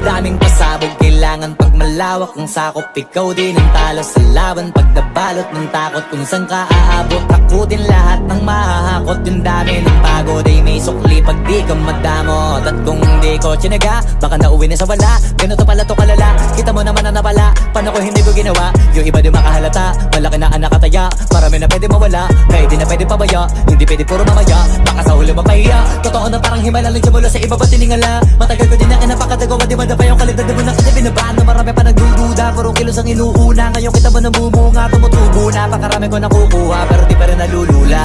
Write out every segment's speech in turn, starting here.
Daming pasabog, kailangan pag malawak ang sakop. Ikaw din ang talo sa laban pag nabalot ng takot. Kung saan ka aabot, ako din lahat ng mahahakot. Yung dami ng pagod ay may sukli pag di ka madamot. At kung hindi ko tsinaga, baka nauwi na sa wala. Ganito pala to kalala, kita mo naman na napala. Paano ko hindi ko ginawa, yung iba di makahalata. Malaki na ang nakataya, marami na pwede mawala. Kaya di na pwede pabaya, hindi pwede puro mamaya. Baka sa huli mapahiya, totoo na parang himala lang simula sa iba ba tiningala. Matagal ko din na napakatagawa, di ba na pa yung kalidad mo na kasi binabaan na marami pa nagdududa. Puro kilos ang inuuna, ngayon kita mo namumunga. Tumutubo na, pakarami ko nakukuha, pero di pa rin nalulula.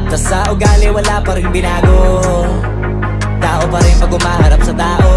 Tas sa ugali wala pa rin binago, tao pa rin pag umaharap sa tao.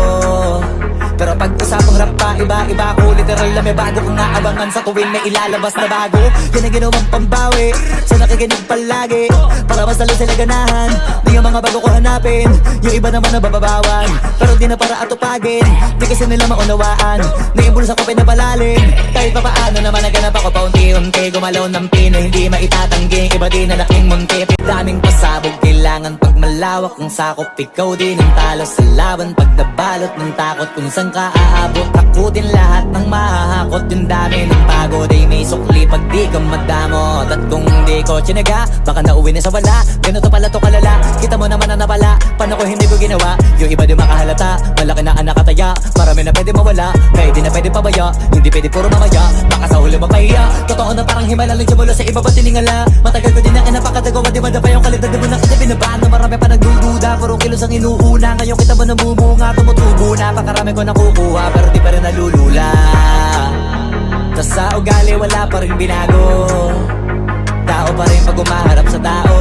Pero pag usapang rap pa, iba-iba ko. Literal na may bago kong naabangan sa tuwing may ilalabas na bago. Yan ang ginawang pambawi sa nakikinig palagi, para mas lalo sila ganahan. Di yung mga bago ko hanapin, yung iba naman na bababawan. Pero di na para atupagin, di kasi nila maunawaan. Naimbulsa ko pinapalalim, kahit pa paano naman naganap ako paunti-unti. Gumalaw ng pino, hindi maitatanggi, iba din na laking munti. Daming pasabog, kailangan pag malawak ang sakop. Ikaw din ang talo sa laban pag nabalot ng takot. Kung saan ka aabot, ako din lahat ng mahahakot. Yung dami ng pagod ay may sukli pag di ka madamot. At kung hindi ko tsinaga, baka nauwi na sa wala. Ganito pala to kalala, kita mo naman na napala. Paano ko hindi ko ginawa, yung iba di makahalata. Malaki na ang nakataya, marami na pwede mawala. Kaya di na pwede pabaya, hindi pwede puro mamaya. Baka sa huli mapahiya, totoo na parang himala lang simula sa iba ba tiningala. Matagal ko din na napakatagawa, di ba na pa yung kalidad mo na kasi binabaan na marami pa nagdududa. Puro kilos ang inuuna, ngayon kita mo namumunga. Tumutubo na, pakarami ko nakukuha, pero di pa rin nalulula. Tas sa ugali wala pa rin binago, tao pa rin pag umaharap sa tao.